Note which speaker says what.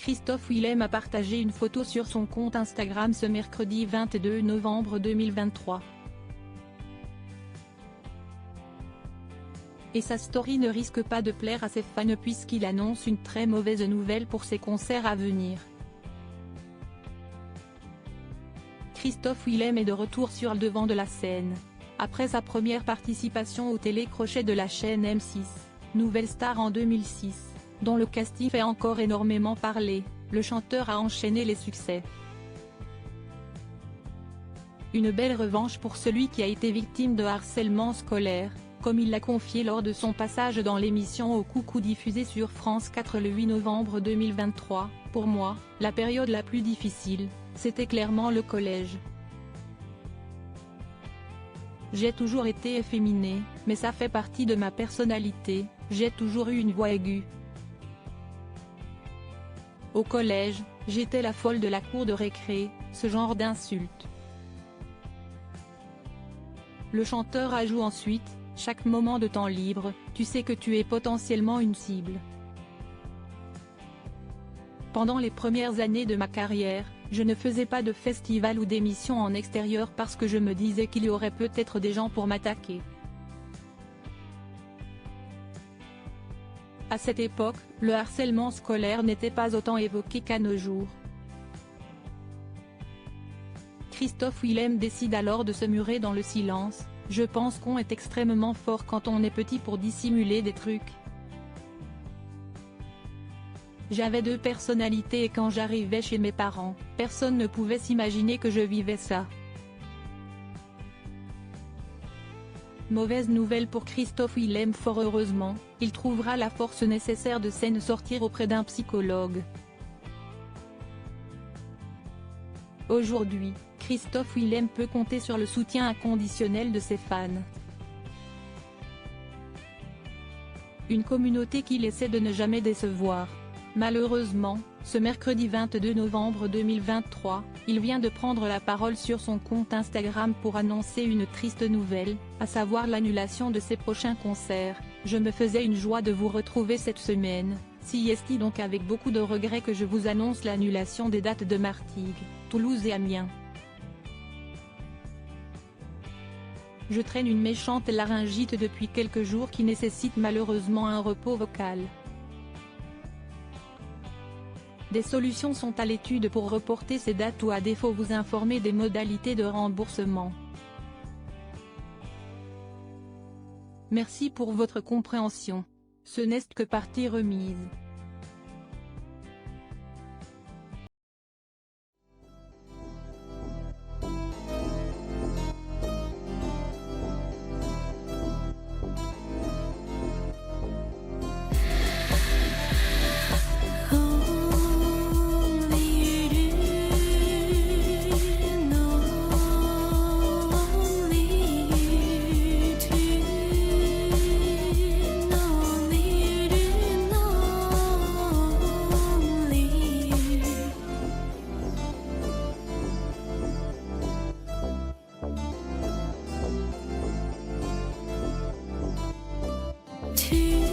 Speaker 1: Christophe Willem a partagé une photo sur son compte Instagram ce mercredi 22 novembre 2023. Et sa story ne risque pas de plaire à ses fans puisqu'il annonce une très mauvaise nouvelle pour ses concerts à venir. Christophe Willem est de retour sur le devant de la scène. Après sa première participation au télécrochet de la chaîne M6, Nouvelle Star en 2006, dont le casting fait encore énormément parler, le chanteur a enchaîné les succès. Une belle revanche pour celui qui a été victime de harcèlement scolaire, comme il l'a confié lors de son passage dans l'émission Au Coucou diffusée sur France 4 le 8 novembre 2023. Pour moi, la période la plus difficile, c'était clairement le collège. J'ai toujours été efféminé, mais ça fait partie de ma personnalité, j'ai toujours eu une voix aiguë. Au collège, j'étais la folle de la cour de récré, ce genre d'insulte. Le chanteur ajoute ensuite, chaque moment de temps libre, tu sais que tu es potentiellement une cible. Pendant les premières années de ma carrière, je ne faisais pas de festival ou d'émissions en extérieur parce que je me disais qu'il y aurait peut-être des gens pour m'attaquer. À cette époque, le harcèlement scolaire n'était pas autant évoqué qu'à nos jours. Christophe Willem décide alors de se murer dans le silence. Je pense qu'on est extrêmement fort quand on est petit pour dissimuler des trucs. J'avais 2 personnalités et quand j'arrivais chez mes parents, personne ne pouvait s'imaginer que je vivais ça. Mauvaise nouvelle pour Christophe Willem. Fort heureusement, il trouvera la force nécessaire de s'en sortir auprès d'un psychologue. Aujourd'hui, Christophe Willem peut compter sur le soutien inconditionnel de ses fans. Une communauté qu'il essaie de ne jamais décevoir. Malheureusement, ce mercredi 22 novembre 2023, il vient de prendre la parole sur son compte Instagram pour annoncer une triste nouvelle, à savoir l'annulation de ses prochains concerts. Je me faisais une joie de vous retrouver cette semaine, si est donc avec beaucoup de regrets que je vous annonce l'annulation des dates de Martigues, Toulouse et Amiens. Je traîne une méchante laryngite depuis quelques jours qui nécessite malheureusement un repos vocal. Des solutions sont à l'étude pour reporter ces dates ou à défaut vous informer des modalités de remboursement. Merci pour votre compréhension. Ce n'est que partie remise.
Speaker 2: To